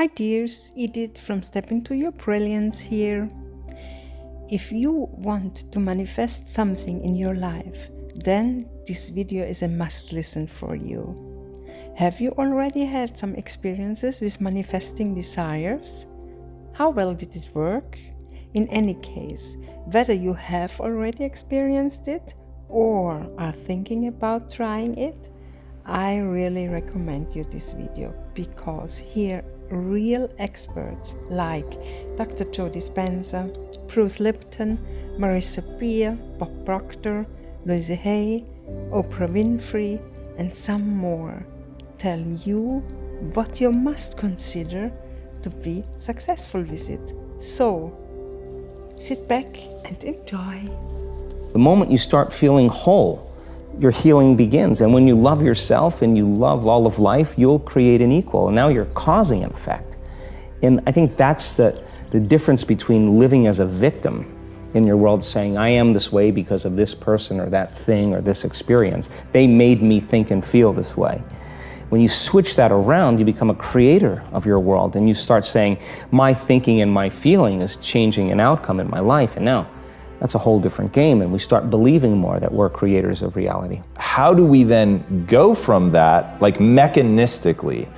Hi dears, Edith from Step Into Your Brilliance here. If you want to manifest something in your life, then this video is a must listen for you. Have you already had some experiences with manifesting desires? How well did it work? In any case, whether you have already experienced it or are thinking about trying it, I really recommend you this video because here real experts like Dr. Joe Dispenza, Bruce Lipton, Marisa Peer, Bob Proctor, Luise Hay, Oprah Winfrey, and some more tell you what you must consider to be successful with it. So, sit back and enjoy. The moment you start feeling whole, your healing begins. And when you love yourself and you love all of life, you'll create an equal. And now you're causing an effect. And I think that's the difference between living as a victim in your world, saying, I am this way because of this person or that thing or this experience. They made me think and feel this way. When you switch that around, you become a creator of your world and you start saying, my thinking and my feeling is changing an outcome in my life. And now that's a whole different game, and we start believing more that we're creators of reality. How do we then go from that, like mechanistically,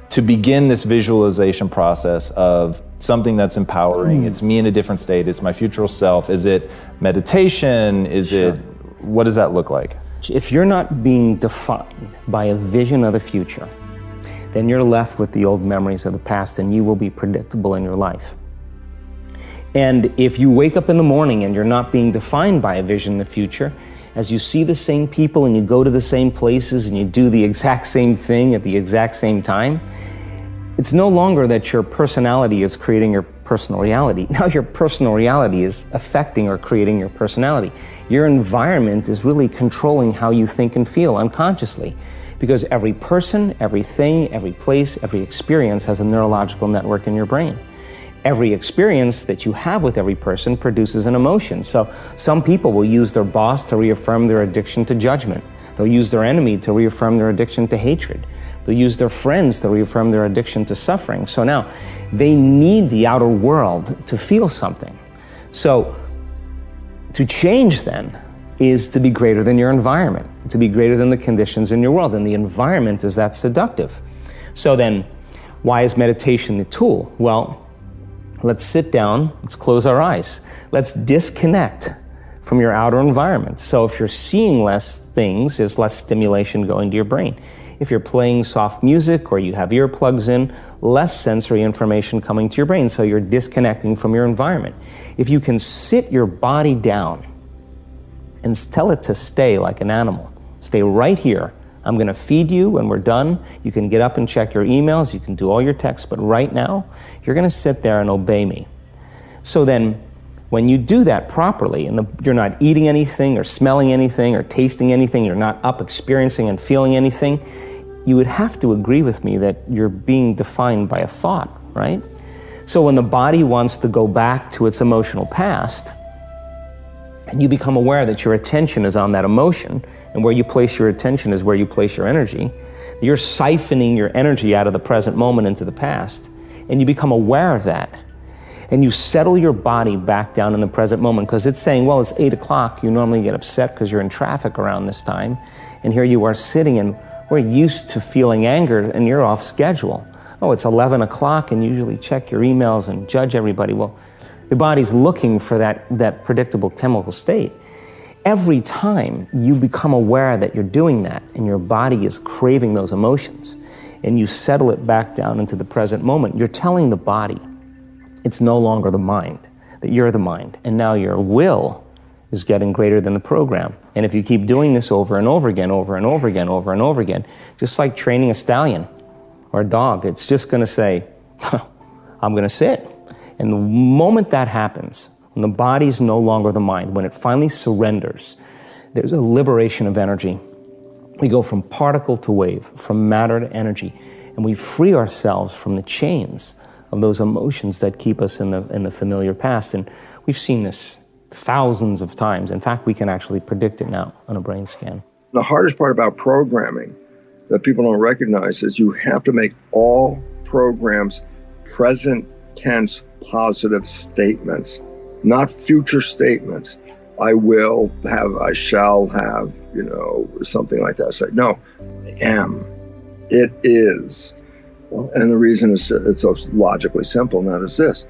to begin this visualization process of something that's empowering? It's me in a different state, it's my future self. Is it meditation? Is it, what does that look like? If you're not being defined by a vision of the future, then you're left with the old memories of the past and you will be predictable in your life. And if you wake up in the morning and you're not being defined by a vision in the future, as you see the same people and you go to the same places and you do the exact same thing at the exact same time, it's no longer that your personality is creating your personal reality. Now your personal reality is affecting or creating your personality. Your environment is really controlling how you think and feel unconsciously, because every person, everything, every place, every experience has a neurological network in your brain. Every experience that you have with every person produces an emotion. So some people will use their boss to reaffirm their addiction to judgment. They'll use their enemy to reaffirm their addiction to hatred. They'll use their friends to reaffirm their addiction to suffering. So now they need the outer world to feel something. So to change then is to be greater than your environment, to be greater than the conditions in your world. And the environment is that seductive. So then why is meditation the tool? Well, let's sit down, let's close our eyes. Let's disconnect from your outer environment. So if you're seeing less things, there's less stimulation going to your brain. If you're playing soft music or you have earplugs in, less sensory information coming to your brain, so you're disconnecting from your environment. If you can sit your body down and tell it to stay like an animal, stay right here. I'm going to feed you when we're done. You can get up and check your emails. You can do all your texts. But right now, you're going to sit there and obey me. So then, when you do that properly, and you're not eating anything or smelling anything or tasting anything, you're not up experiencing and feeling anything, you would have to agree with me that you're being defined by a thought, right? So when the body wants to go back to its emotional past, and you become aware that your attention is on that emotion, and where you place your attention is where you place your energy, you're siphoning your energy out of the present moment into the past, and you become aware of that. And you settle your body back down in the present moment, because it's saying, well, it's 8 o'clock, you normally get upset because you're in traffic around this time, and here you are sitting, and we're used to feeling anger, and you're off schedule. Oh, it's 11 o'clock, and you usually check your emails and judge everybody. Well, the body's looking for that predictable chemical state. Every time you become aware that you're doing that and your body is craving those emotions and you settle it back down into the present moment, you're telling the body it's no longer the mind, that you're the mind. And now your will is getting greater than the program. And if you keep doing this over and over again, over and over again, over and over again, just like training a stallion or a dog, it's just going to say, I'm going to sit. And the moment that happens, when the body's no longer the mind, when it finally surrenders, there's a liberation of energy. We go from particle to wave, from matter to energy, and we free ourselves from the chains of those emotions that keep us in the familiar past. And we've seen this thousands of times. In fact, we can actually predict it now on a brain scan. The hardest part about programming that people don't recognize is you have to make all programs present tense positive statements, not future statements. I will have, I shall have, something like that. Say, no, I am. It is. And the reason it's so logically simple, and that is this.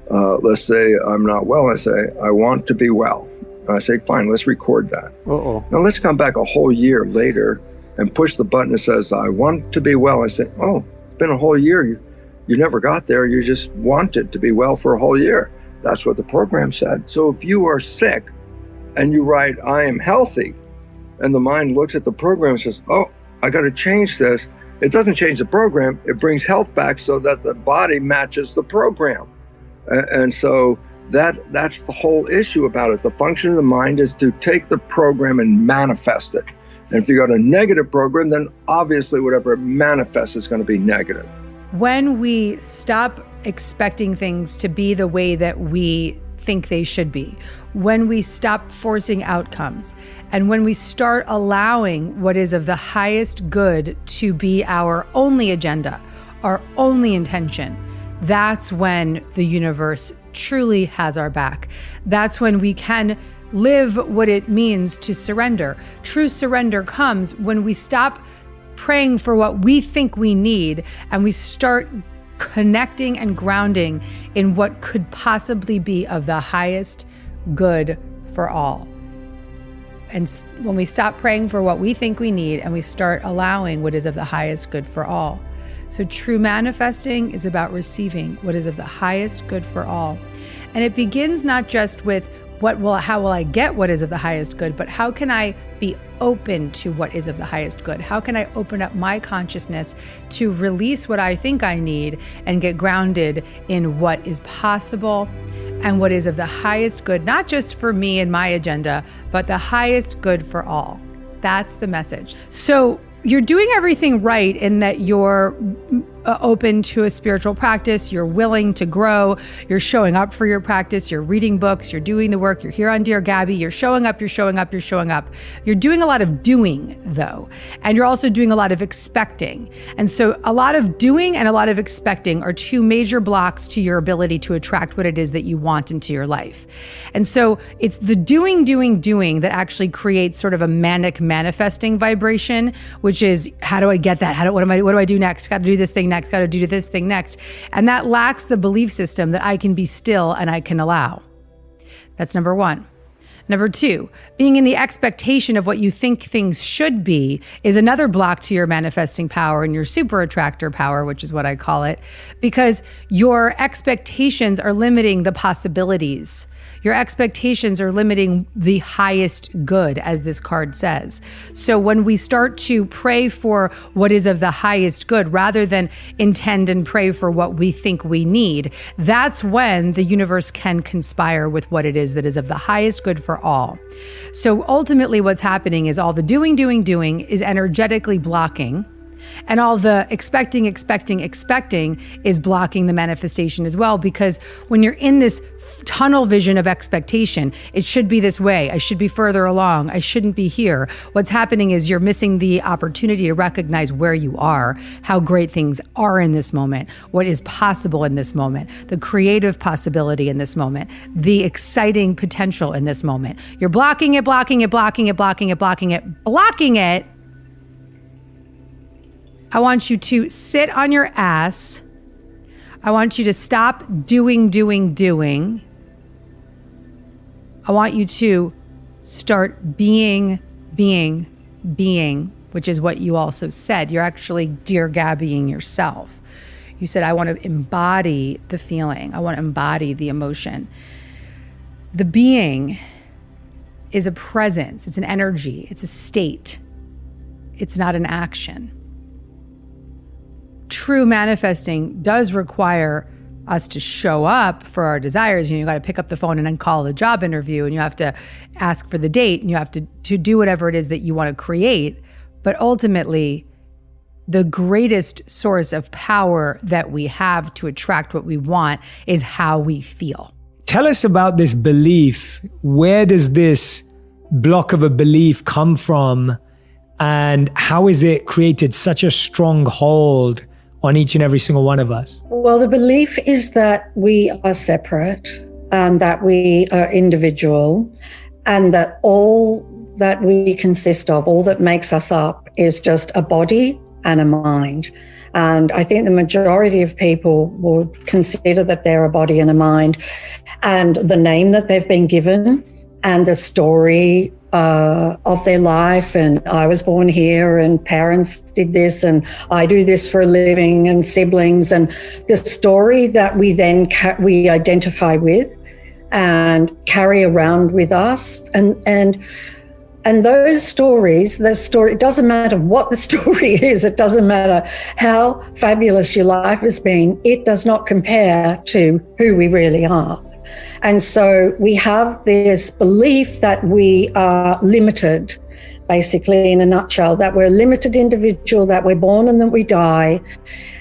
Let's say I'm not well. I say, I want to be well. And I say, fine, let's record that. Now let's come back a whole year later and push the button that says, I want to be well. I say, oh, it's been a whole year. You never got there. You just wanted to be well for a whole year. That's what the program said. So if you are sick and you write, I am healthy, and the mind looks at the program and says, oh, I got to change this. It doesn't change the program. It brings health back so that the body matches the program. And so that's the whole issue about it. The function of the mind is to take the program and manifest it. And if you got a negative program, then obviously whatever it manifests is going to be negative. When we stop expecting things to be the way that we think they should be, when we stop forcing outcomes, and when we start allowing what is of the highest good to be our only agenda, our only intention, that's when the universe truly has our back. That's when we can live what it means to surrender. True surrender comes when we stop praying for what we think we need and we start connecting and grounding in what could possibly be of the highest good for all. And when we stop praying for what we think we need and we start allowing what is of the highest good for all. So true manifesting is about receiving what is of the highest good for all. And it begins not just with how will I get what is of the highest good, but how can I be open to what is of the highest good? How can I open up my consciousness to release what I think I need and get grounded in what is possible and what is of the highest good, not just for me and my agenda, but the highest good for all. That's the message. So you're doing everything right in that you're open to a spiritual practice, you're willing to grow, you're showing up for your practice, you're reading books, you're doing the work, you're here on Dear Gabby, you're showing up, you're showing up, you're showing up. You're doing a lot of doing though, and you're also doing a lot of expecting. And so a lot of doing and a lot of expecting are two major blocks to your ability to attract what it is that you want into your life. And so it's the doing that actually creates sort of a manic manifesting vibration, which is, how do I get that? What do I do next? Got to do this thing next, got to do this thing next. And that lacks the belief system that I can be still and I can allow. That's number one. Number two, being in the expectation of what you think things should be is another block to your manifesting power and your super attractor power, which is what I call it, because your expectations are limiting the possibilities. Your expectations are limiting the highest good, as this card says. So when we start to pray for what is of the highest good, rather than intend and pray for what we think we need, that's when the universe can conspire with what it is that is of the highest good for all. So ultimately what's happening is all the doing is energetically blocking, and all the expecting is blocking the manifestation as well, because when you're in this tunnel vision of expectation, it should be this way, I should be further along, I shouldn't be here. What's happening is you're missing the opportunity to recognize where you are, how great things are in this moment, what is possible in this moment, the creative possibility in this moment, the exciting potential in this moment. You're blocking it. I want you to sit on your ass. I want you to stop doing. I want you to start being, which is what you also said. You're actually Dear Gabbying yourself. You said, I want to embody the feeling. I want to embody the emotion. The being is a presence. It's an energy. It's a state. It's not an action. True manifesting does require us to show up for our desires. You got to pick up the phone and then call the job interview, and you have to ask for the date, and you have to do whatever it is that you want to create. But ultimately, the greatest source of power that we have to attract what we want is how we feel. Tell us about this belief. Where does this block of a belief come from? And how is it created such a strong hold on each and every single one of us? Well, the belief is that we are separate and that we are individual, and that all that we consist of, all that makes us up, is just a body and a mind. And I think the majority of people would consider that they're a body and a mind, and the name that they've been given and the story of their life, and I was born here and parents did this and I do this for a living, and siblings, and the story that we then we identify with and carry around with us. And those stories, it doesn't matter what the story is, it doesn't matter how fabulous your life has been, it does not compare to who we really are. And so we have this belief that we are limited, basically, in a nutshell, that we're a limited individual, that we're born and that we die.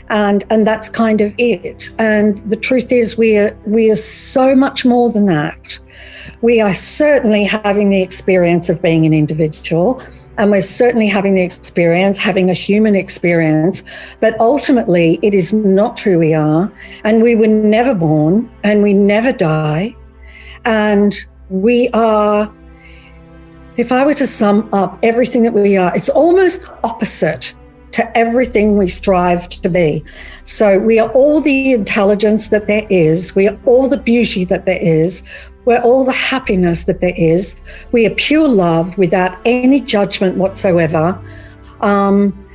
And that's kind of it. And the truth is we are so much more than that. We are certainly having the experience of being an individual, and we're certainly having the experience, having a human experience, but ultimately it is not who we are, and we were never born and we never die. And we are, if I were to sum up everything that we are, it's almost opposite to everything we strive to be. So we are all the intelligence that there is. We are all the beauty that there is. We're all the happiness that there is. We are pure love without any judgment whatsoever.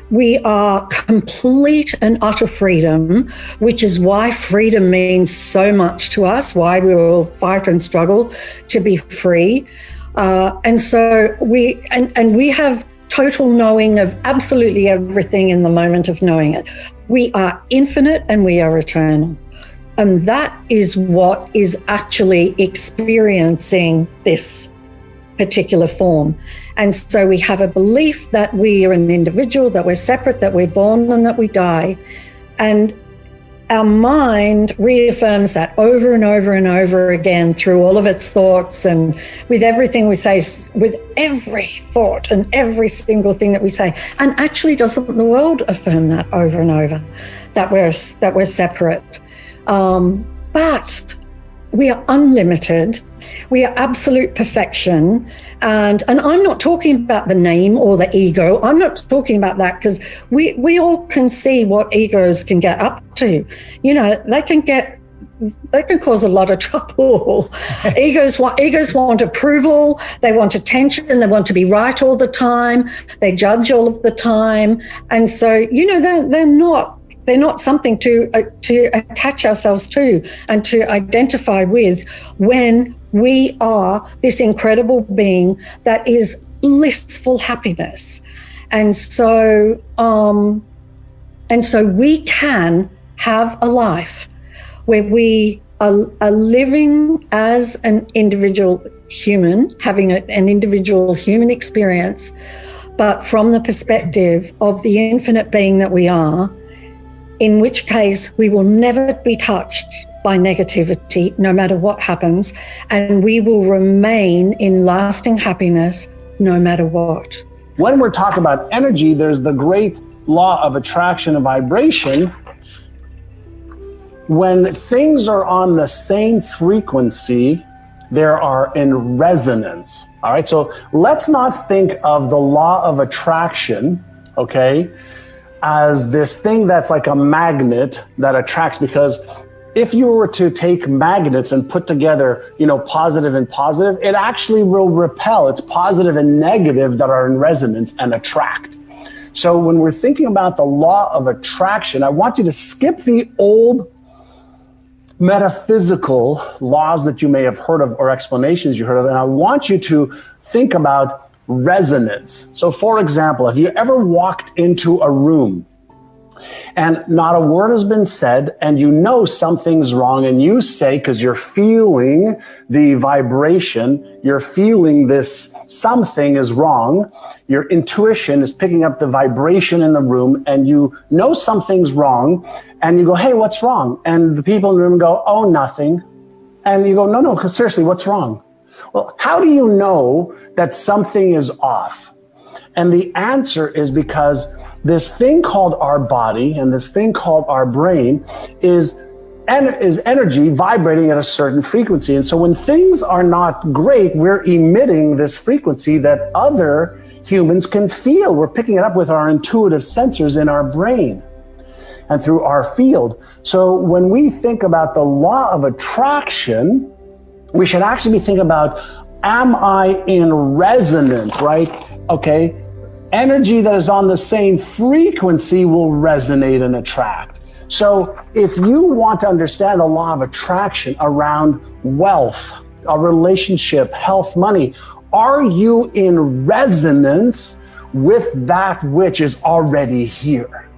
We are complete and utter freedom, which is why freedom means so much to us, why we will fight and struggle to be free. And so we have total knowing of absolutely everything in the moment of knowing it. We are infinite and we are eternal. And that is what is actually experiencing this particular form. And so we have a belief that we are an individual, that we're separate, that we're born and that we die. And our mind reaffirms that over and over and over again through all of its thoughts, and with everything we say, with every thought and every single thing that we say. And actually, doesn't the world affirm that over and over, that we're separate? But we are unlimited. We are absolute perfection. And I'm not talking about the name or the ego. I'm not talking about that, because we all can see what egos can get up to. You know, they can cause a lot of trouble. Egos want approval. They want attention. They want to be right all the time. They judge all of the time. And so, you know, they're not something to attach ourselves to and to identify with, when we are this incredible being that is blissful happiness. And so we can have a life where we are living as an individual human, having an individual human experience, but from the perspective of the infinite being that we are, in which case we will never be touched by negativity, no matter what happens, and we will remain in lasting happiness no matter what. When we're talking about energy, there's the great law of attraction and vibration. When things are on the same frequency, they are in resonance. All right, so let's not think of the law of attraction, okay, as this thing that's like a magnet that attracts, because if you were to take magnets and put together, you know, positive and positive, it actually will repel. It's positive and negative that are in resonance and attract. So when we're thinking about the law of attraction, I want you to skip the old metaphysical laws that you may have heard of or explanations you heard of, and I want you to think about resonance. So for example, have you ever walked into a room and not a word has been said, and you know something's wrong, and you say, because you're feeling the vibration, you're feeling this something is wrong, your intuition is picking up the vibration in the room, and you know something's wrong, and you go, hey, what's wrong? And the people in the room go, oh, nothing. And you go, no, seriously, what's wrong? Well, how do you know that something is off? And the answer is because this thing called our body and this thing called our brain is energy vibrating at a certain frequency. And so when things are not great, we're emitting this frequency that other humans can feel. We're picking it up with our intuitive sensors in our brain and through our field. So when we think about the law of attraction, we should actually be thinking about, am I in resonance, right? Okay, energy that is on the same frequency will resonate and attract. So if you want to understand the law of attraction around wealth, a relationship, health, money, are you in resonance with that which is already here?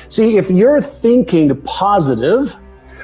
See, if you're thinking positive,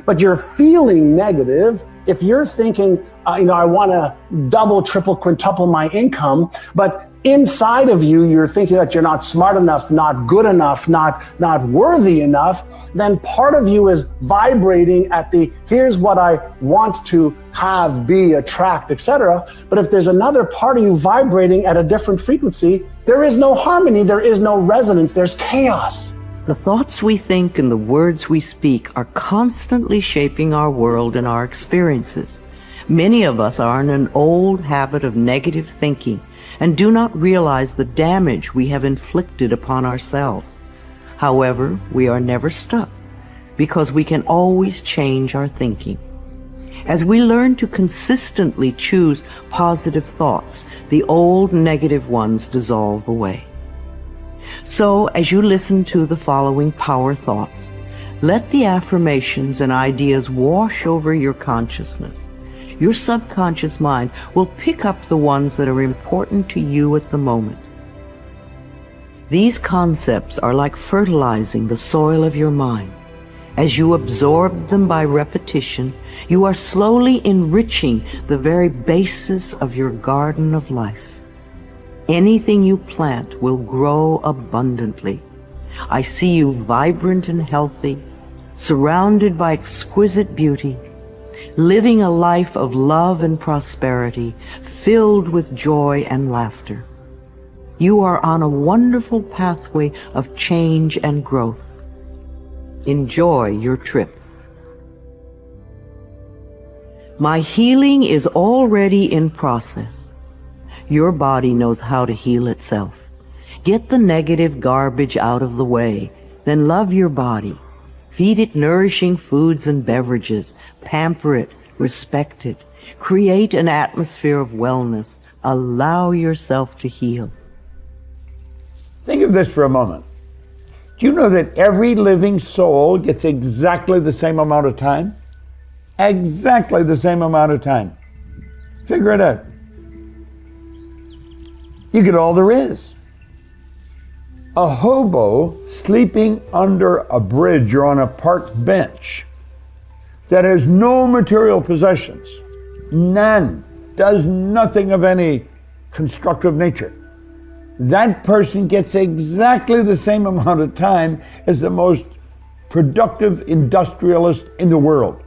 but you're feeling negative, if you're thinking, I want to double, triple, quintuple my income, but inside of you, you're thinking that you're not smart enough, not good enough, not worthy enough, then part of you is vibrating at the, here's what I want to have, be, attract, etc. But if there's another part of you vibrating at a different frequency, there is no harmony, there is no resonance, there's chaos. The thoughts we think and the words we speak are constantly shaping our world and our experiences. Many of us are in an old habit of negative thinking and do not realize the damage we have inflicted upon ourselves. However, we are never stuck because we can always change our thinking. As we learn to consistently choose positive thoughts, the old negative ones dissolve away. So, as you listen to the following power thoughts, let the affirmations and ideas wash over your consciousness. Your subconscious mind will pick up the ones that are important to you at the moment. These concepts are like fertilizing the soil of your mind. As you absorb them by repetition, you are slowly enriching the very basis of your garden of life. Anything you plant will grow abundantly. I see you vibrant and healthy, surrounded by exquisite beauty, living a life of love and prosperity, filled with joy and laughter. You are on a wonderful pathway of change and growth. Enjoy your trip. My healing is already in process. Your body knows how to heal itself. Get the negative garbage out of the way, then love your body. Feed it nourishing foods and beverages. Pamper it, respect it. Create an atmosphere of wellness. Allow yourself to heal. Think of this for a moment. Do you know that every living soul gets exactly the same amount of time? Exactly the same amount of time. Figure it out. You get all there is. A hobo sleeping under a bridge or on a park bench that has no material possessions, none, does nothing of any constructive nature. That person gets exactly the same amount of time as the most productive industrialist in the world.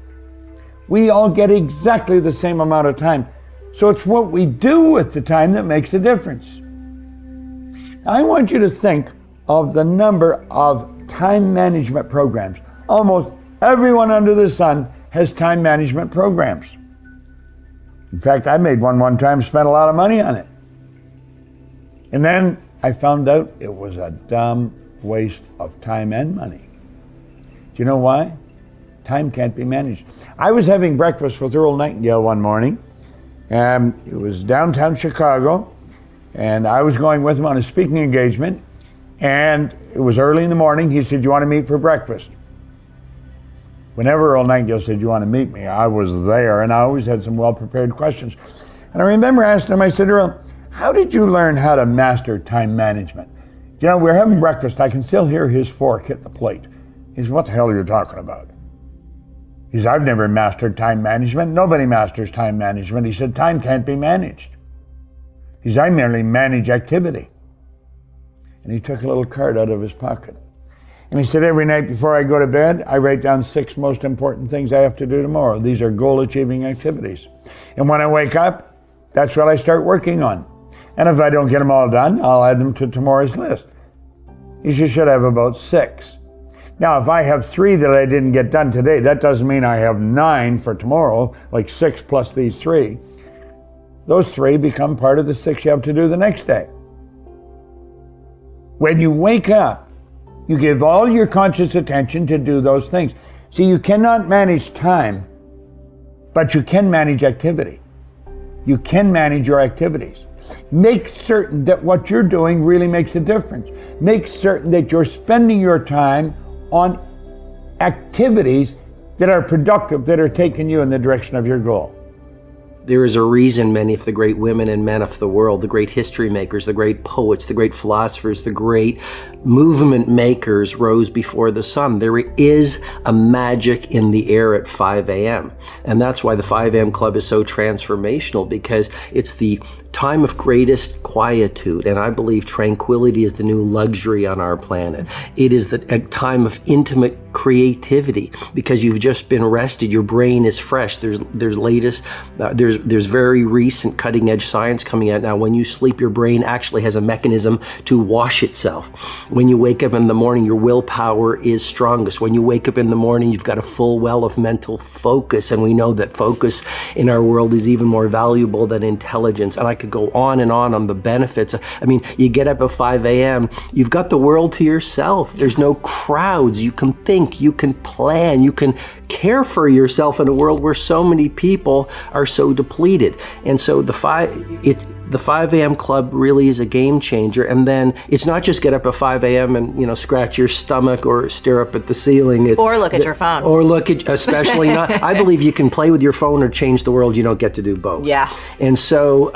We all get exactly the same amount of time. So it's what we do with the time that makes a difference. Now, I want you to think of the number of time management programs. Almost everyone under the sun has time management programs. In fact, I made one time, spent a lot of money on it. And then I found out it was a dumb waste of time and money. Do you know why? Time can't be managed. I was having breakfast with Earl Nightingale one morning. It was downtown Chicago, and I was going with him on a speaking engagement, and it was early in the morning. He said, "You want to meet for breakfast?" Whenever Earl Nightingale said, "You want to meet me?" I was there, and I always had some well-prepared questions. And I remember asking him, I said, "Earl, how did you learn how to master time management?" You know, we're having breakfast. I can still hear his fork hit the plate. He said, "What the hell are you talking about?" He said, "I've never mastered time management. Nobody masters time management." He said, "Time can't be managed." He said, "I merely manage activity." And he took a little card out of his pocket. And he said, "Every night before I go to bed, I write down 6 most important things I have to do tomorrow. These are goal-achieving activities. And when I wake up, that's what I start working on. And if I don't get them all done, I'll add them to tomorrow's list." you should have about 6. Now, if I have 3 that I didn't get done today, that doesn't mean I have 9 for tomorrow, like 6 plus these 3. Those 3 become part of the 6 you have to do the next day. When you wake up, you give all your conscious attention to do those things. See, you cannot manage time, but you can manage activity. You can manage your activities. Make certain that what you're doing really makes a difference. Make certain that you're spending your time on activities that are productive, that are taking you in the direction of your goal. There is a reason many of the great women and men of the world, the great history makers, the great poets, the great philosophers, the great movement makers rose before the sun. There is a magic in the air at 5 a.m. And that's why the 5 a.m. Club is so transformational, because it's the time of greatest quietude. And I believe tranquility is the new luxury on our planet. It is a time of intimate creativity, because you've just been rested. Your brain is fresh. There's very recent cutting edge science coming out now. When you sleep, your brain actually has a mechanism to wash itself. When you wake up in the morning, your willpower is strongest. When you wake up in the morning, you've got a full well of mental focus. And we know that focus in our world is even more valuable than intelligence. And I could go on and on the benefits. I mean, you get up at 5 a.m., you've got the world to yourself. There's no crowds. You can think, you can plan, you can care for yourself in a world where so many people are so depleted. And so the 5 a.m. Club really is a game changer. And then it's not just get up at 5 a.m. and, scratch your stomach or stare up at the ceiling. Or look at your phone. Or look at, especially not, I believe you can play with your phone or change the world. You don't get to do both. Yeah. And so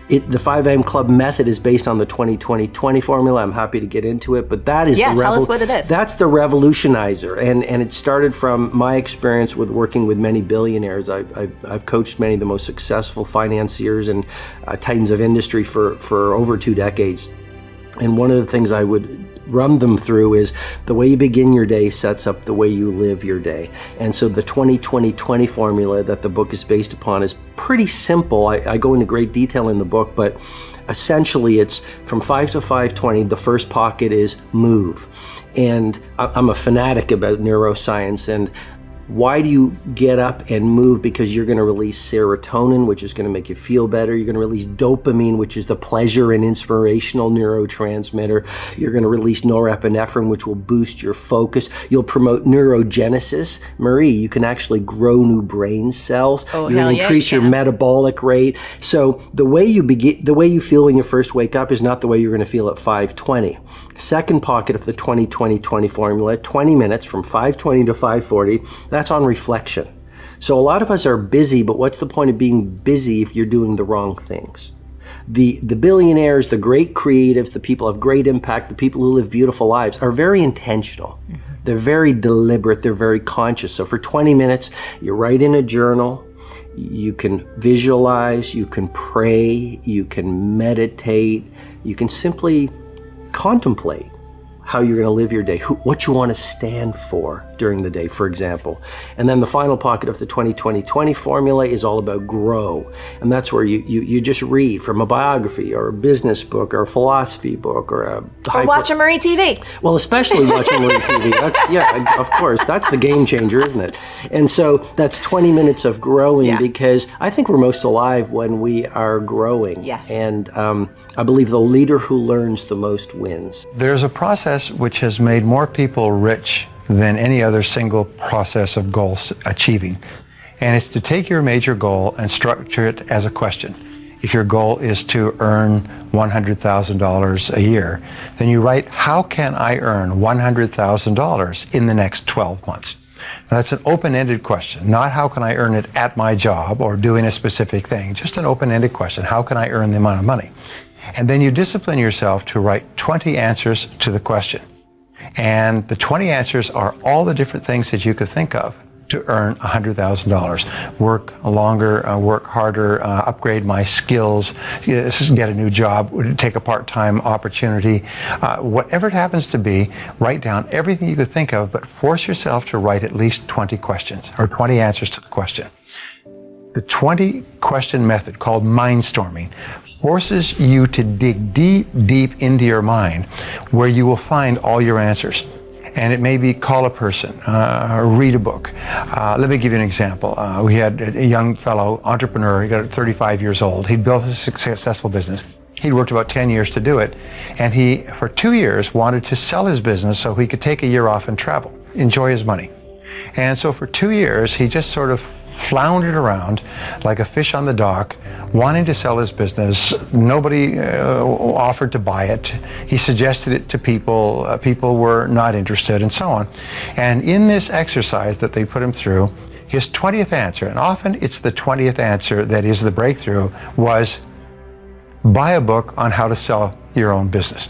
the 5 a.m. Club method is based on the 20-20-20 formula. I'm happy to get into it, but that is tell us what it is. That's the revolutionizer. And it started from my experience with working with many billionaires. I've coached many of the most successful financiers and titans of industry for over 2 decades. And one of the things I would run them through is the way you begin your day sets up the way you live your day. And so the 20-20-20 formula that the book is based upon is pretty simple. I go into great detail in the book, but essentially it's from 5 to 5:20. The first pocket is move. And I'm a fanatic about neuroscience. And why do you get up and move? Because you're going to release serotonin, which is going to make you feel better. You're going to release dopamine, which is the pleasure and inspirational neurotransmitter. You're going to release norepinephrine, which will boost your focus. You'll promote neurogenesis. Marie, you can actually grow new brain cells. You're going to increase your metabolic rate. So the way you feel when you first wake up is not the way you're going to feel at 5:20. Second pocket of the 20-20-20 formula, 20 minutes from 5:20 to 5:40, that's on reflection. So a lot of us are busy, but what's the point of being busy if you're doing the wrong things? The billionaires, the great creatives, the people of great impact, the people who live beautiful lives are very intentional. Mm-hmm. They're very deliberate. They're very conscious. So for 20 minutes, you write in a journal. You can visualize. You can pray. You can meditate. You can simply contemplate how you're going to live your day, what you want to stand for during the day, for example. And then the final pocket of the 20-20-20 formula is all about grow. And that's where you just read from a biography or a business book or a philosophy book or watch a Marie TV. Well, especially watching Marie TV. That's, of course, that's the game changer, isn't it? And so that's 20 minutes of growing because I think we're most alive when we are growing. Yes. And I believe the leader who learns the most wins. There's a process which has made more people rich than any other single process of goal achieving. And it's to take your major goal and structure it as a question. If your goal is to earn $100,000 a year, then you write, how can I earn $100,000 in the next 12 months? Now, that's an open-ended question, not how can I earn it at my job or doing a specific thing, just an open-ended question, how can I earn the amount of money? And then you discipline yourself to write 20 answers to the question. And the 20 answers are all the different things that you could think of to earn $100,000. Work longer, work harder, upgrade my skills, get a new job, take a part-time opportunity. Whatever it happens to be, write down everything you could think of, but force yourself to write at least 20 questions or 20 answers to the question. The 20-question method, called mindstorming, forces you to dig deep, deep into your mind where you will find all your answers. And it may be call a person, read a book. Let me give you an example. We had a young fellow, entrepreneur, he got 35 years old. He'd built a successful business. He'd worked about 10 years to do it. And he, for 2 years, wanted to sell his business so he could take a year off and travel, enjoy his money. And so for 2 years, he just sort of floundered around like a fish on the dock, wanting to sell his business. Nobody offered to buy it. He suggested it to people. People were not interested, and so on. And in this exercise that they put him through, his 20th answer, and often it's the 20th answer that is the breakthrough, was buy a book on how to sell your own business.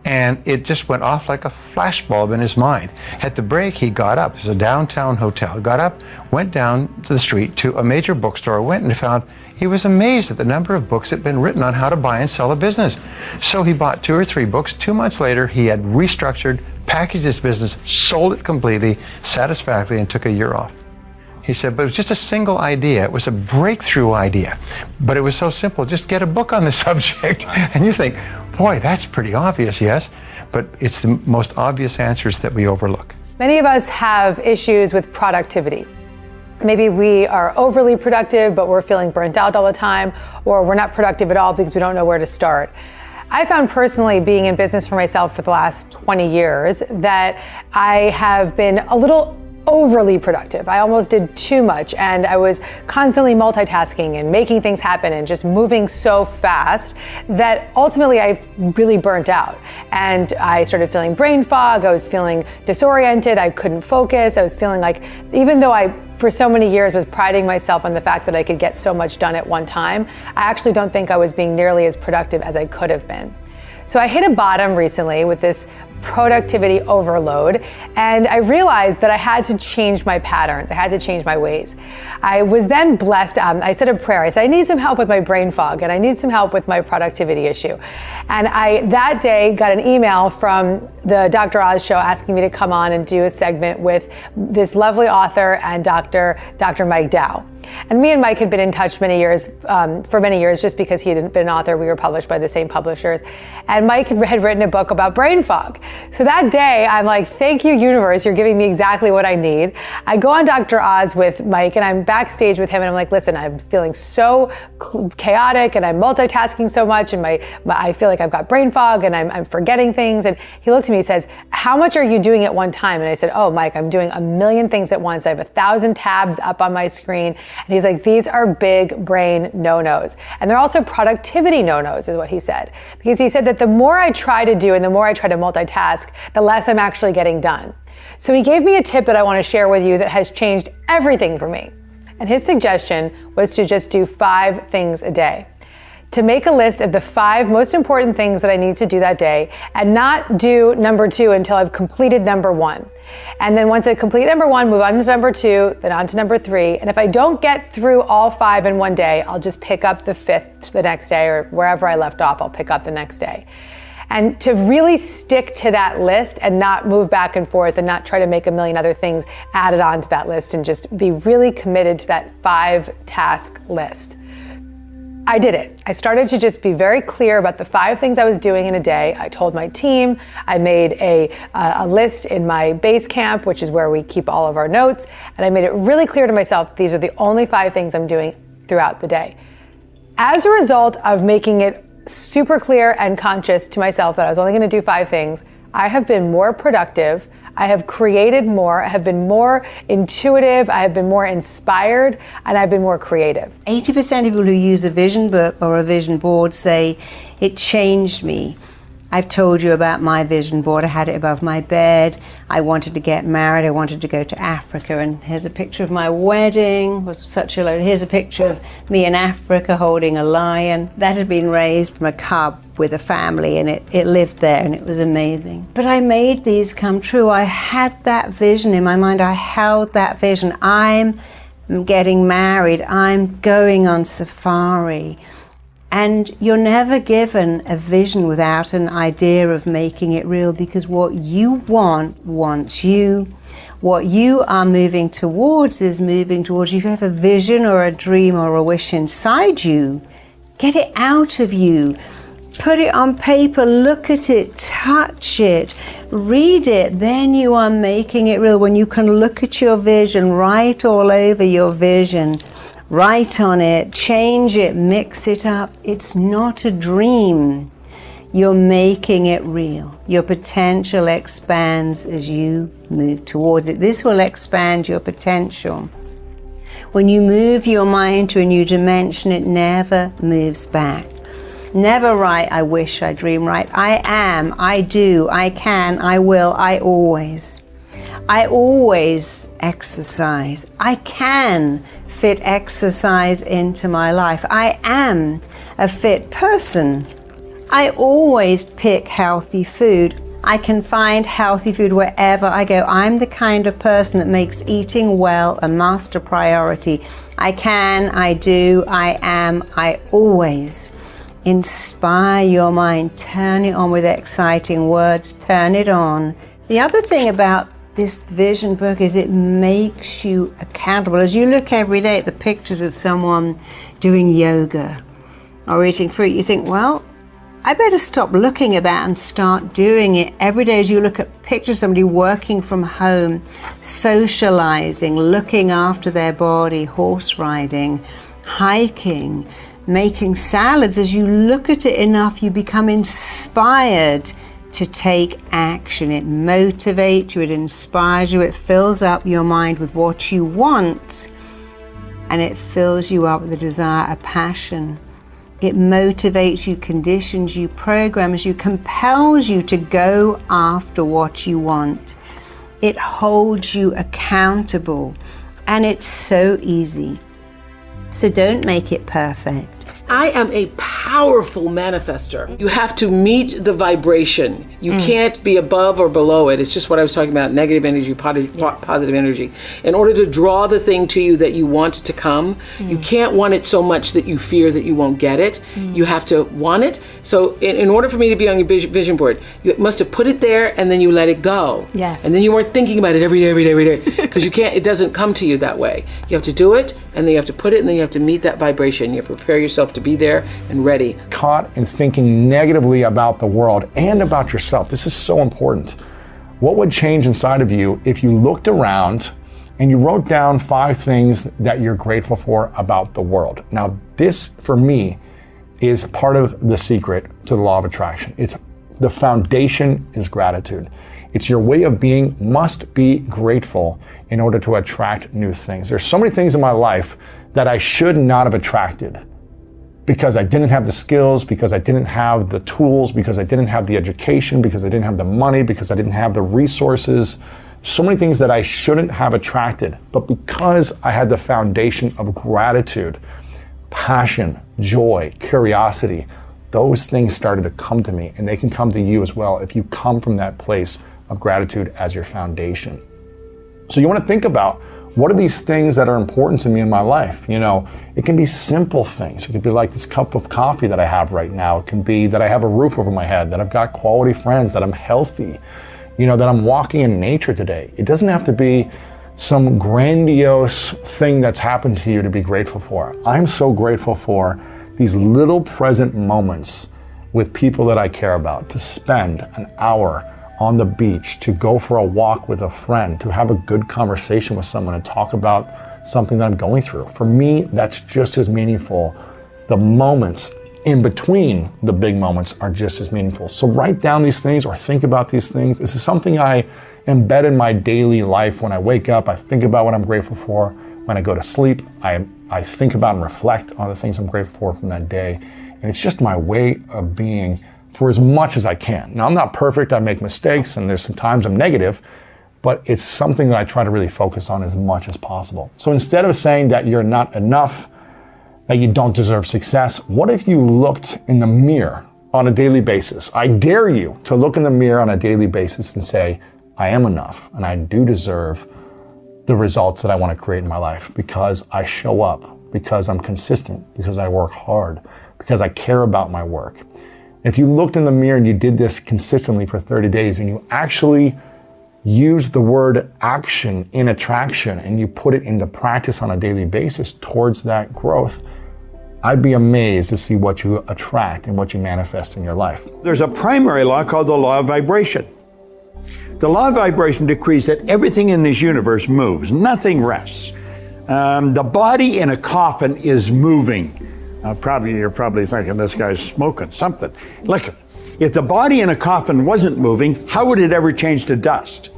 And it just went off like a flashbulb in his mind. At the break, he got up. It was a downtown hotel. Got up, went down to the street to a major bookstore, went and found he was amazed at the number of books that had been written on how to buy and sell a business. So he bought 2 or 3 books. 2 months later, he had restructured, packaged his business, sold it completely, satisfactorily, and took a year off. He said, but it was just a single idea. It was a breakthrough idea. But it was so simple. Just get a book on the subject. And you think, boy, that's pretty obvious, yes? But it's the most obvious answers that we overlook. Many of us have issues with productivity. Maybe we are overly productive, but we're feeling burnt out all the time, or we're not productive at all because we don't know where to start. I found personally, being in business for myself for the last 20 years, that I have been a little overly productive. I almost did too much, and I was constantly multitasking and making things happen and just moving so fast that ultimately I really burnt out. And I started feeling brain fog. I was feeling disoriented. I couldn't focus. I was feeling like, even though I for so many years was priding myself on the fact that I could get so much done at one time, I actually don't think I was being nearly as productive as I could have been. So I hit a bottom recently with this productivity overload, and I realized that I had to change my patterns. I had to change my ways. I was then blessed. I said a prayer. I said, I need some help with my brain fog, and I need some help with my productivity issue. And I, that day, got an email from the Dr. Oz show asking me to come on and do a segment with this lovely author and Dr. Mike Dow. And me and Mike had been in touch for many years, just because he had been an author. We were published by the same publishers. And Mike had written a book about brain fog. So that day, I'm like, thank you, universe. You're giving me exactly what I need. I go on Dr. Oz with Mike, and I'm backstage with him, and I'm like, listen, I'm feeling so chaotic, and I'm multitasking so much, and I feel like I've got brain fog, and I'm forgetting things. And he looked at me, he says, how much are you doing at one time? And I said, oh, Mike, I'm doing a million things at once. I have 1,000 tabs up on my screen. And he's like, these are big brain no-nos. And they're also productivity no-nos, is what he said. Because he said that the more I try to do and the more I try to multitask, the less I'm actually getting done. So he gave me a tip that I want to share with you that has changed everything for me. And his suggestion was to just do 5 things a day. To make a list of the 5 most important things that I need to do that day, and not do number 2 until I've completed number 1. And then once I complete number 1, move on to number 2, then on to number 3. And if I don't get through all 5 in one day, I'll just pick up the 5th the next day, or wherever I left off, I'll pick up the next day. And to really stick to that list and not move back and forth and not try to make a million other things added onto that list, and just be really committed to that 5-task list. I did it. I started to just be very clear about the 5 things I was doing in a day. I told my team. I made a list in my base camp, which is where we keep all of our notes. And I made it really clear to myself, these are the only 5 things I'm doing throughout the day. As a result of making it super clear and conscious to myself that I was only going to do 5 things, I have been more productive. I have created more. I have been more intuitive. I have been more inspired, and I've been more creative. 80% of people who use a vision book or a vision board say, it changed me. I've told you about my vision board. I had it above my bed. I wanted to get married. I wanted to go to Africa. And here's a picture of my wedding. It was such a load. Here's a picture of me in Africa holding a lion. That had been raised from a cub with a family, and it lived there, and it was amazing. But I made these come true. I had that vision in my mind. I held that vision. I'm getting married. I'm going on safari. And you're never given a vision without an idea of making it real, because what you want wants you. What you are moving towards is moving towards, if you have a vision or a dream or a wish inside you, get it out of you. Put it on paper, look at it, touch it, read it, then you are making it real. When you can look at your vision, write all over your vision, write on it, change it, mix it up. It's not a dream. You're making it real. Your potential expands as you move towards it. This will expand your potential. When you move your mind to a new dimension, it never moves back. Never write, I wish, I dream, write, I am, I do, I can, I will, I always. I always exercise. I can fit exercise into my life. I am a fit person. I always pick healthy food. I can find healthy food wherever I go. I'm the kind of person that makes eating well a master priority. I can, I do, I am, I always. Inspire your mind. Turn it on with exciting words. Turn it on. The other thing about this vision book is it makes you accountable. As you look every day at the pictures of someone doing yoga or eating fruit, you think, well, I better stop looking at that and start doing it every day. As you look at pictures of somebody working from home, socializing, looking after their body, horse riding, hiking, making salads, as you look at it enough, you become inspired to take action. It motivates you, it inspires you, it fills up your mind with what you want, and it fills you up with a desire, a passion. It motivates you, conditions you, programs you, compels you to go after what you want. It holds you accountable, and it's so easy. So don't make it perfect. I am a powerful manifester. You have to meet the vibration. You can't be above or below it. It's just what I was talking about, negative energy, positive energy. In order to draw the thing to you that you want to come, you can't want it so much that you fear that you won't get it. You have to want it. So in order for me to be on your vision board, you must have put it there and then you let it go. Yes. And then you weren't thinking about it every day. Because you can't, it doesn't come to you that way. You have to do it, and then you have to put it, and then you have to meet that vibration. You have to prepare yourself to be there and ready. Caught in thinking negatively about the world and about yourself. This is so important. What would change inside of you if you looked around and you wrote down 5 things that you're grateful for about the world? Now, this, for me, is part of the secret to the law of attraction. It's the foundation is gratitude. It's your way of being must be grateful in order to attract new things. There's so many things in my life that I should not have attracted because I didn't have the skills, because I didn't have the tools, because I didn't have the education, because I didn't have the money, because I didn't have the resources. So many things that I shouldn't have attracted. But because I had the foundation of gratitude, passion, joy, curiosity, those things started to come to me, and they can come to you as well if you come from that place of gratitude as your foundation. So you want to think about, what are these things that are important to me in my life? You know, it can be simple things. It could be like this cup of coffee that I have right now. It can be that I have a roof over my head, that I've got quality friends, that I'm healthy, you know, that I'm walking in nature today. It doesn't have to be some grandiose thing that's happened to you to be grateful for. I'm so grateful for these little present moments with people that I care about, to spend an hour on the beach, to go for a walk with a friend, to have a good conversation with someone and talk about something that I'm going through. For me, that's just as meaningful. The moments in between the big moments are just as meaningful. So write down these things or think about these things. This is something I embed in my daily life. When I wake up, I think about what I'm grateful for. When I go to sleep, I think about and reflect on the things I'm grateful for from that day. And it's just my way of being for as much as I can. Now, I'm not perfect. I make mistakes, and there's some times I'm negative, but it's something that I try to really focus on as much as possible. So instead of saying that you're not enough, that you don't deserve success, what if you looked in the mirror on a daily basis? I dare you to look in the mirror on a daily basis and say, I am enough, and I do deserve the results that I want to create in my life because I show up, because I'm consistent, because I work hard, because I care about my work. If you looked in the mirror and you did this consistently for 30 days and you actually use the word action in attraction and you put it into practice on a daily basis towards that growth, I'd be amazed to see what you attract and what you manifest in your life. There's a primary law called the law of vibration. The law of vibration decrees that everything in this universe moves, nothing rests. The body in a coffin is moving. You're probably thinking this guy's smoking something. Look, if the body in a coffin wasn't moving, how would it ever change to dust?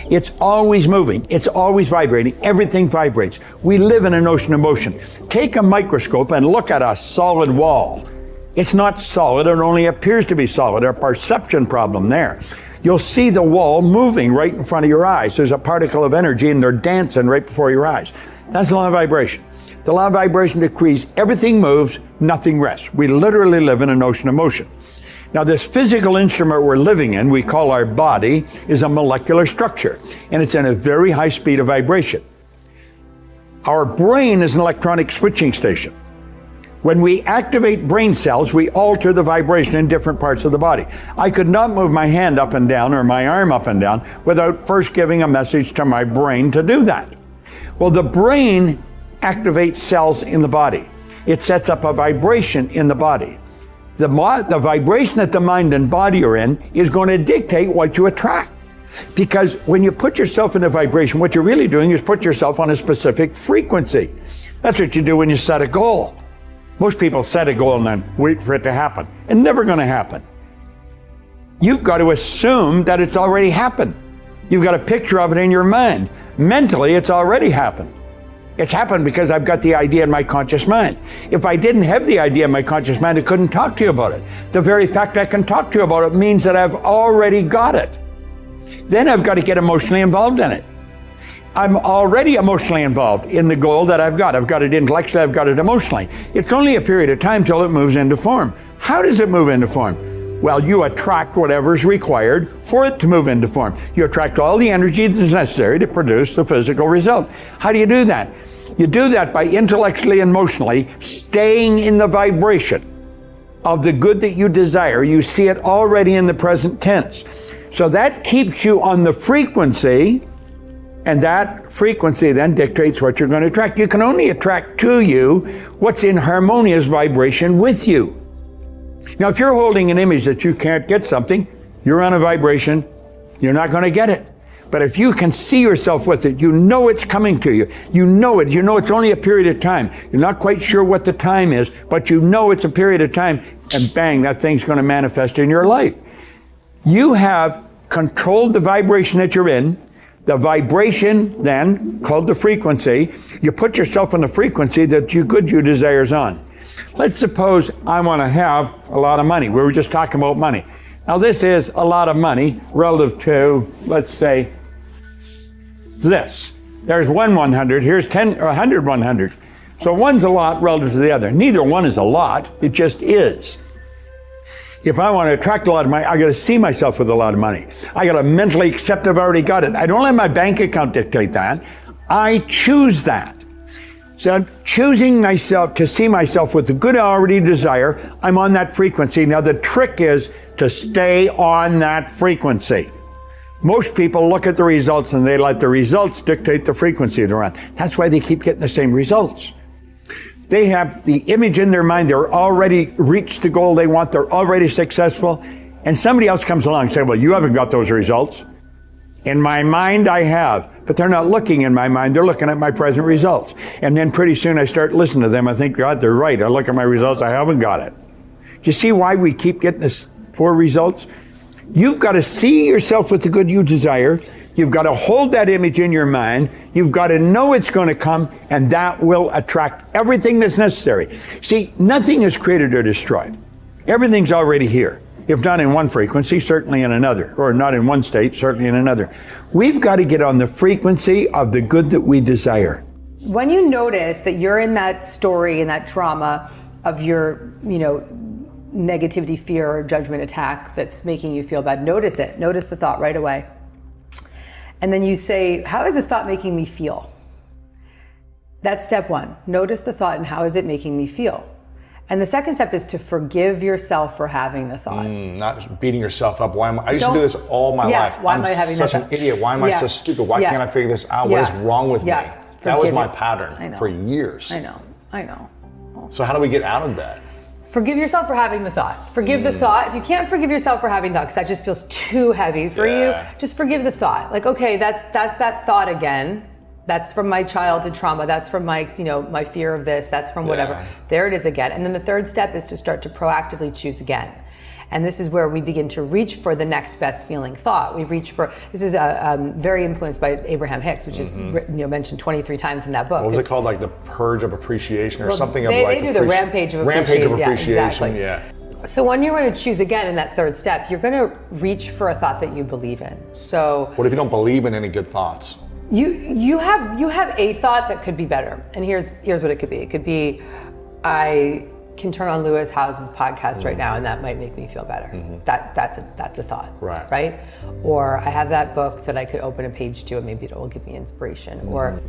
It's always moving. It's always vibrating. Everything vibrates. We live in an ocean of motion. Take a microscope and look at a solid wall. It's not solid. It only appears to be solid. A perception problem there. You'll see the wall moving right in front of your eyes. There's a particle of energy and they're dancing right before your eyes. That's the law of vibration. The law of vibration decrees everything moves, nothing rests. We literally live in an ocean of motion. Now, this physical instrument we're living in, we call our body, is a molecular structure, and it's in a very high speed of vibration. Our brain is an electronic switching station. When we activate brain cells, we alter the vibration in different parts of the body. I could not move my hand up and down or my arm up and down without first giving a message to my brain to do that. Well, the brain activates cells in the body. It sets up a vibration in the body. The vibration that the mind and body are in is going to dictate what you attract. Because when you put yourself in a vibration, what you're really doing is put yourself on a specific frequency. That's what you do when you set a goal. Most people set a goal and then wait for it to happen. It's never going to happen. You've got to assume that it's already happened. You've got a picture of it in your mind. Mentally, it's already happened. It's happened because I've got the idea in my conscious mind. If I didn't have the idea in my conscious mind, I couldn't talk to you about it. The very fact I can talk to you about it means that I've already got it. Then I've got to get emotionally involved in it. I'm already emotionally involved in the goal that I've got. I've got it intellectually, I've got it emotionally. It's only a period of time till it moves into form. How does it move into form? Well, you attract whatever's required for it to move into form. You attract all the energy that's necessary to produce the physical result. How do you do that? You do that by intellectually and emotionally staying in the vibration of the good that you desire. You see it already in the present tense. So that keeps you on the frequency, and that frequency then dictates what you're going to attract. You can only attract to you what's in harmonious vibration with you. Now, if you're holding an image that you can't get something, you're on a vibration, you're not going to get it. But if you can see yourself with it, you know it's coming to you. You know it. You know it's only a period of time. You're not quite sure what the time is, but you know it's a period of time, and bang, that thing's going to manifest in your life. You have controlled the vibration that you're in. The vibration then, called the frequency, you put yourself on the frequency that you desire's on. Let's suppose I want to have a lot of money. We were just talking about money. Now this is a lot of money relative to, let's say, this. There's 100, here's 10 or 100. So one's a lot relative to the other. Neither one is a lot, it just is. If I want to attract a lot of money, I got to see myself with a lot of money. I got to mentally accept I've already got it. I don't let my bank account dictate that. I choose that. So I'm choosing myself to see myself with the good I already desire. I'm on that frequency. Now the trick is to stay on that frequency. Most people look at the results and they let the results dictate the frequency they're on. That's why they keep getting the same results. They have the image in their mind. They're already reached the goal they want. They're already successful. And somebody else comes along and says, well, you haven't got those results. In my mind, I have. But they're not looking in my mind. They're looking at my present results. And then pretty soon I start listening to them. I think, God, they're right. I look at my results. I haven't got it. Do you see why we keep getting this poor results? You've got to see yourself with the good you desire. You've got to hold that image in your mind. You've got to know it's going to come, and that will attract everything that's necessary. See, nothing is created or destroyed. Everything's already here. If not in one frequency, certainly in another, or not in one state, certainly in another. We've got to get on the frequency of the good that we desire. When you notice that you're in that story and that trauma of your, negativity, fear, or judgment attack that's making you feel bad, notice it. Notice the thought right away. And then you say, how is this thought making me feel? That's step one. Notice the thought and how is it making me feel? And the second step is to forgive yourself for having the thought. Not beating yourself up. I used to do this all my life. Why am I having such an idiot? Why am I so stupid? Why can't I figure this out? What is wrong with me? That was my pattern for years. I know. So how do we get out of that? Forgive yourself for having the thought. Forgive the thought. If you can't forgive yourself for having the thought, because that just feels too heavy for you, just forgive the thought. Like, okay, that's that thought again. That's from my childhood trauma. That's from my, my fear of this. That's from whatever. There it is again. And then the third step is to start to proactively choose again. And this is where we begin to reach for the next best feeling thought. We reach for, this is very influenced by Abraham Hicks, which is mentioned 23 times in that book. What was it called? Like the Purge of Appreciation or something they do the Rampage of Appreciation. Rampage of Appreciation, yeah. So when you're going to choose again in that third step, you're going to reach for a thought that you believe in. So what if you don't believe in any good thoughts? You have a thought that could be better. And here's what it could be. It could be, I can turn on Luise Hay's podcast right now and that might make me feel better. That's a thought. Right? Or I have that book that I could open a page to and maybe it will give me inspiration. Or,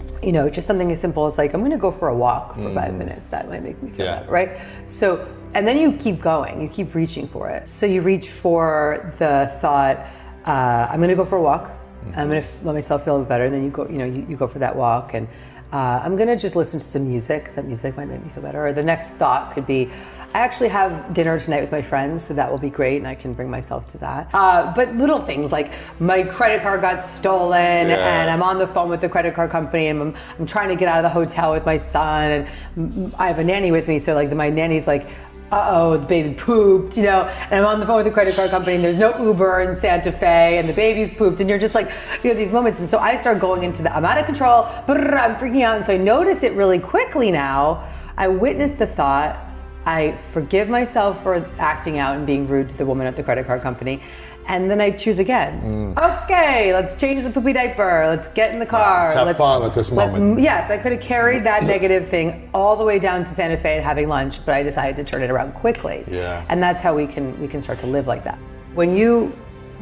just something as simple as like, I'm gonna go for a walk for 5 minutes. That might make me feel better, right? So, and then you keep going, you keep reaching for it. So you reach for the thought, I'm gonna go for a walk. I'm gonna let myself feel better. And then you go, you go for that walk and I'm gonna just listen to some music, because that music might make me feel better. Or the next thought could be, I actually have dinner tonight with my friends, so that will be great, and I can bring myself to that. But little things like my credit card got stolen, and I'm on the phone with the credit card company, and I'm trying to get out of the hotel with my son, and I have a nanny with me, so like my nanny's like, uh-oh, the baby pooped, and I'm on the phone with the credit card company and there's no Uber in Santa Fe and the baby's pooped and you're just like, these moments. And so I start going into I'm out of control, I'm freaking out. And so I notice it really quickly now. I witness the thought. I forgive myself for acting out and being rude to the woman at the credit card company. And then I choose again. Okay, let's change the poopy diaper. Let's get in the car. Let's have fun at this moment. Yes, I could have carried that negative thing all the way down to Santa Fe and having lunch, but I decided to turn it around quickly. And that's how we can start to live like that. When you,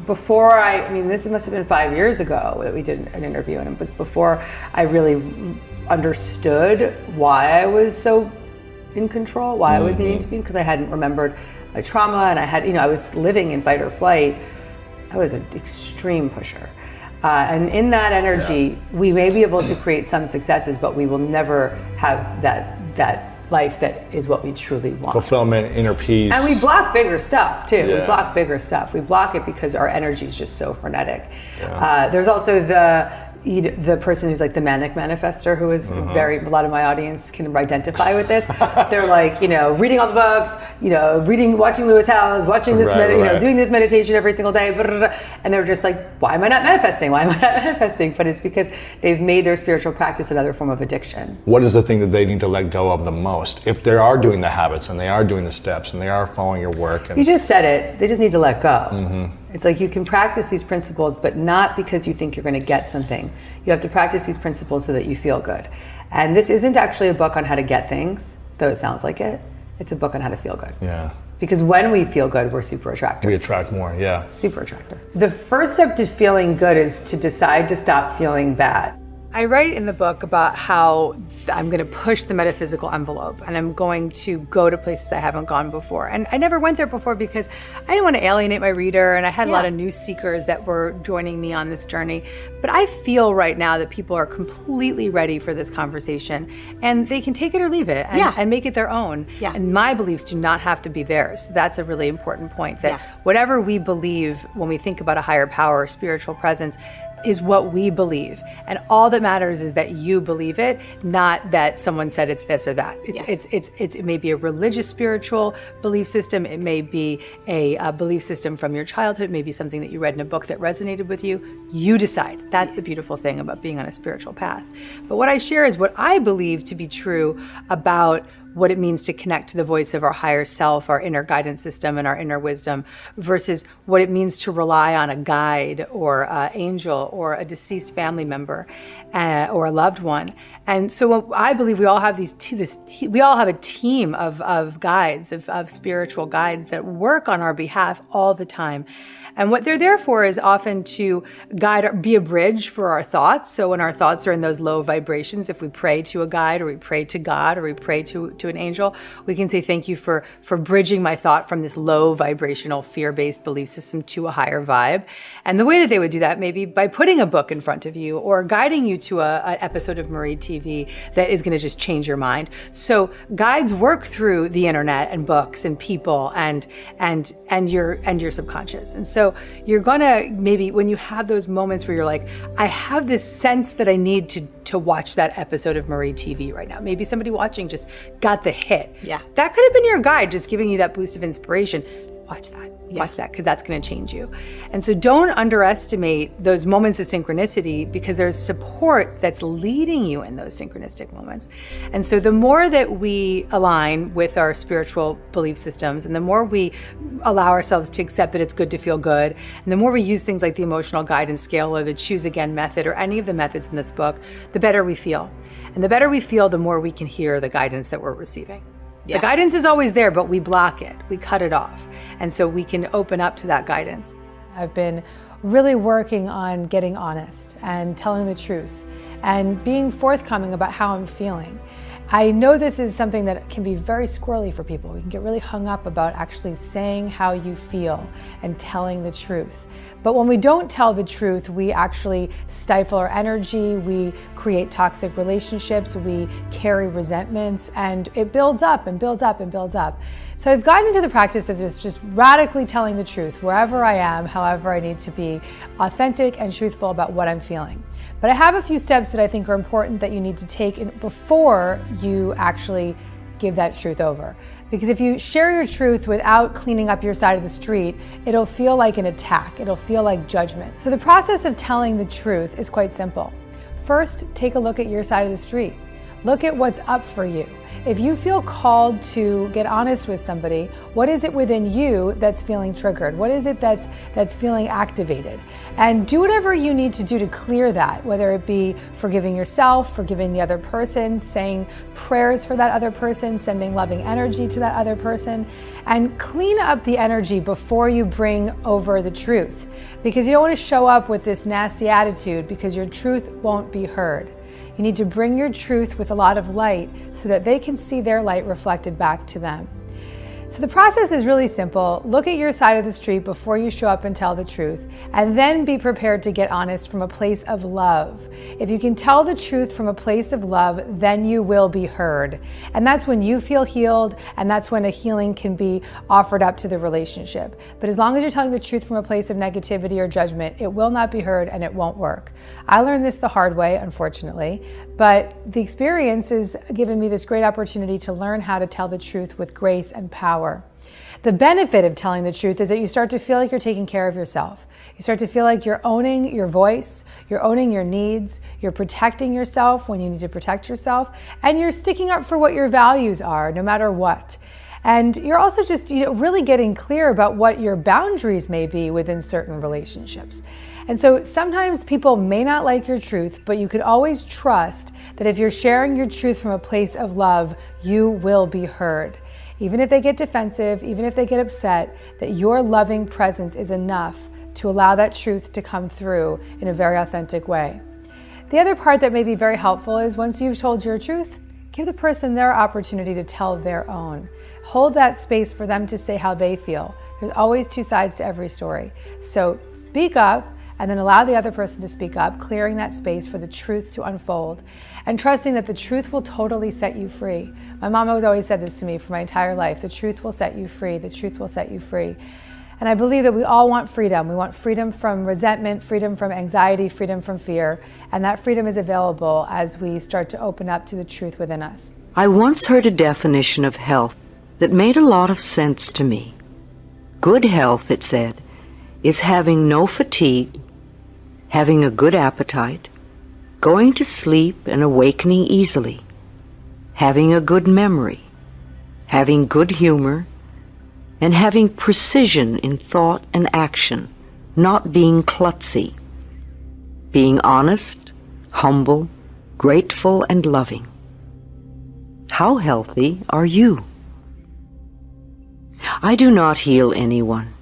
this must have been 5 years ago that we did an interview, and it was before I really understood why I was so in control, why I was needing to be, because I hadn't remembered my trauma, and I was living in fight or flight. I was an extreme pusher. And in that energy, we may be able to create some successes, but we will never have that life that is what we truly want. Fulfillment, inner peace. And we block bigger stuff too. We block bigger stuff. We block it because our energy is just so frenetic. There's also the person who's like the manic manifester, who is a lot of my audience can identify with this. They're like, reading all the books, watching Luise Hay, watching this, doing this meditation every single day, and they're just like, why am I not manifesting? Why am I not manifesting? But it's because they've made their spiritual practice another form of addiction. What is the thing that they need to let go of the most? If they are doing the habits and they are doing the steps and they are following your work. You just said it. They just need to let go. It's like you can practice these principles, but not because you think you're going to get something. You have to practice these principles so that you feel good. And this isn't actually a book on how to get things, though it sounds like it. It's a book on how to feel good. Because when we feel good, we're super attractive. We attract more, Super attractive. The first step to feeling good is to decide to stop feeling bad. I write in the book about how I'm going to push the metaphysical envelope and I'm going to go to places I haven't gone before. And I never went there before because I didn't want to alienate my reader, and I had a lot of new seekers that were joining me on this journey. But I feel right now that people are completely ready for this conversation, and they can take it or leave it and make it their own. And my beliefs do not have to be theirs. So that's a really important point, that whatever we believe when we think about a higher power or spiritual presence is what we believe, and all that matters is that you believe it, not that someone said it's this or that. It may be a religious spiritual belief system, it may be a belief system from your childhood, it may be something that you read in a book that resonated with you. You decide. That's the beautiful thing about being on a spiritual path. But what I share is what I believe to be true about what it means to connect to the voice of our higher self, our inner guidance system, and our inner wisdom, versus what it means to rely on a guide or an angel or a deceased family member or a loved one. And so I believe we all have we all have a team of guides, of spiritual guides that work on our behalf all the time. And what they're there for is often to guide, be a bridge for our thoughts. So when our thoughts are in those low vibrations, if we pray to a guide, or we pray to God, or we pray to an angel, we can say, thank you for bridging my thought from this low vibrational fear-based belief system to a higher vibe. And the way that they would do that may be by putting a book in front of you or guiding you to an episode of Marie TV that is going to just change your mind. So guides work through the internet and books and people and your subconscious. And so you're gonna, maybe when you have those moments where you're like, I have this sense that I need to watch that episode of Marie TV right now. Maybe somebody watching just got the hit. Yeah. That could have been your guide, just giving you that boost of inspiration. Watch that. Watch that, because that's going to change you. And so don't underestimate those moments of synchronicity, because there's support that's leading you in those synchronistic moments. And so the more that we align with our spiritual belief systems, and the more we allow ourselves to accept that it's good to feel good, and the more we use things like the emotional guidance scale or the choose again method or any of the methods in this book, the better we feel. And the better we feel, the more we can hear the guidance that we're receiving. The guidance is always there, but we block it, we cut it off. And so we can open up to that guidance. I've been really working on getting honest and telling the truth and being forthcoming about how I'm feeling. I know this is something that can be very squirrely for people. We can get really hung up about actually saying how you feel and telling the truth. But when we don't tell the truth, we actually stifle our energy, we create toxic relationships, we carry resentments, and it builds up and builds up and builds up. So I've gotten into the practice of just radically telling the truth wherever I am, however I need to be authentic and truthful about what I'm feeling. But I have a few steps that I think are important that you need to take before you actually give that truth over. Because if you share your truth without cleaning up your side of the street, it'll feel like an attack. It'll feel like judgment. So the process of telling the truth is quite simple. First, take a look at your side of the street. Look at what's up for you. If you feel called to get honest with somebody, what is it within you that's feeling triggered? What is it that's feeling activated? And do whatever you need to do to clear that, whether it be forgiving yourself, forgiving the other person, saying prayers for that other person, sending loving energy to that other person, and clean up the energy before you bring over the truth. Because you don't want to show up with this nasty attitude, because your truth won't be heard. You need to bring your truth with a lot of light so that they can see their light reflected back to them. So the process is really simple. Look at your side of the street before you show up and tell the truth, and then be prepared to get honest from a place of love. If you can tell the truth from a place of love, then you will be heard. And that's when you feel healed, and that's when a healing can be offered up to the relationship. But as long as you're telling the truth from a place of negativity or judgment, it will not be heard and it won't work. I learned this the hard way, unfortunately, but the experience has given me this great opportunity to learn how to tell the truth with grace and power. The benefit of telling the truth is that you start to feel like you're taking care of yourself. You start to feel like you're owning your voice, you're owning your needs, you're protecting yourself when you need to protect yourself, and you're sticking up for what your values are, no matter what. And you're also just really getting clear about what your boundaries may be within certain relationships. And so sometimes people may not like your truth, but you could always trust that if you're sharing your truth from a place of love, you will be heard. Even if they get defensive, even if they get upset, that your loving presence is enough to allow that truth to come through in a very authentic way. The other part that may be very helpful is once you've told your truth, give the person their opportunity to tell their own. Hold that space for them to say how they feel. There's always two sides to every story. So speak up, and then allow the other person to speak up, clearing that space for the truth to unfold, and trusting that the truth will totally set you free. My mom has always said this to me for my entire life: the truth will set you free, the truth will set you free. And I believe that we all want freedom. We want freedom from resentment, freedom from anxiety, freedom from fear, and that freedom is available as we start to open up to the truth within us. I once heard a definition of health that made a lot of sense to me. Good health, it said, is having no fatigue, having a good appetite, going to sleep and awakening easily, having a good memory, having good humor, and having precision in thought and action, not being klutzy, being honest, humble, grateful, and loving. How healthy are you? I do not heal anyone.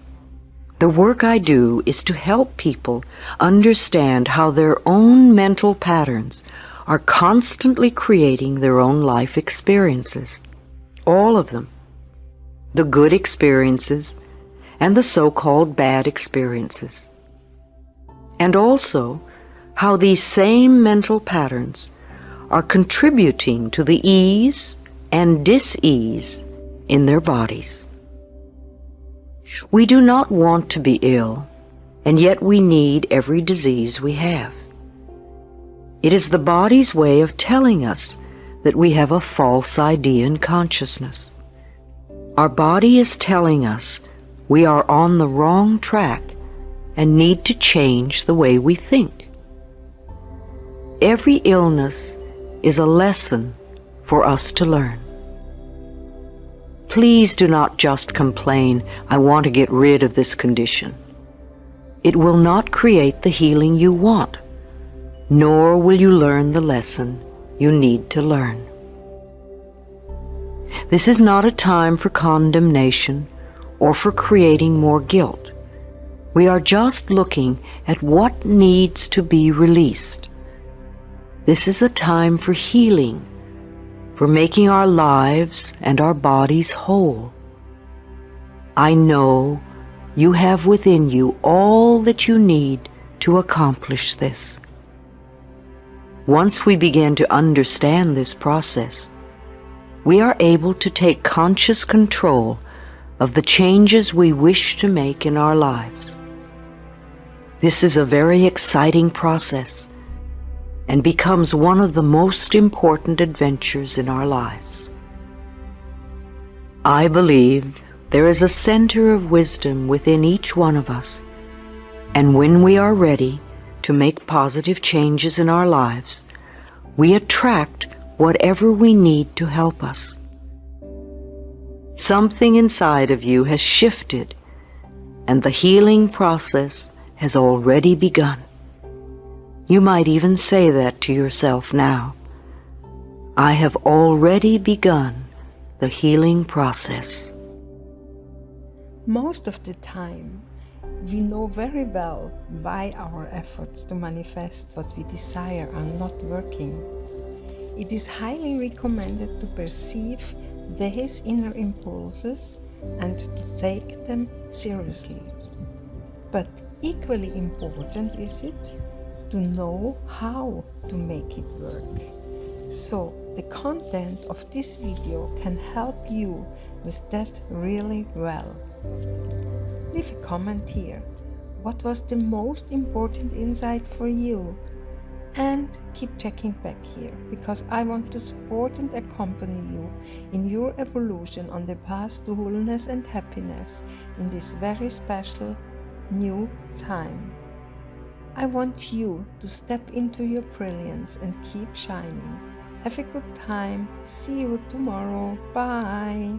The work I do is to help people understand how their own mental patterns are constantly creating their own life experiences. All of them. The good experiences and the so-called bad experiences. And also how these same mental patterns are contributing to the ease and dis-ease in their bodies. We do not want to be ill, and yet we need every disease we have. It is the body's way of telling us that we have a false idea in consciousness. Our body is telling us we are on the wrong track and need to change the way we think. Every illness is a lesson for us to learn. Please do not just complain, "I want to get rid of this condition." It will not create the healing you want, nor will you learn the lesson you need to learn. This is not a time for condemnation or for creating more guilt. We are just looking at what needs to be released. This is a time for healing, for making our lives and our bodies whole. I know you have within you all that you need to accomplish this. Once we begin to understand this process, we are able to take conscious control of the changes we wish to make in our lives. This is a very exciting process and becomes one of the most important adventures in our lives. I believe there is a center of wisdom within each one of us, and when we are ready to make positive changes in our lives, we attract whatever we need to help us. Something inside of you has shifted, and the healing process has already begun. You might even say that to yourself now. I have already begun the healing process. Most of the time, we know very well why our efforts to manifest what we desire are not working. It is highly recommended to perceive these inner impulses and to take them seriously. But equally important is it to know how to make it work. So the content of this video can help you with that really well. Leave a comment here. What was the most important insight for you? And keep checking back here, because I want to support and accompany you in your evolution on the path to wholeness and happiness in this very special new time. I want you to step into your brilliance and keep shining. Have a good time. See you tomorrow. Bye.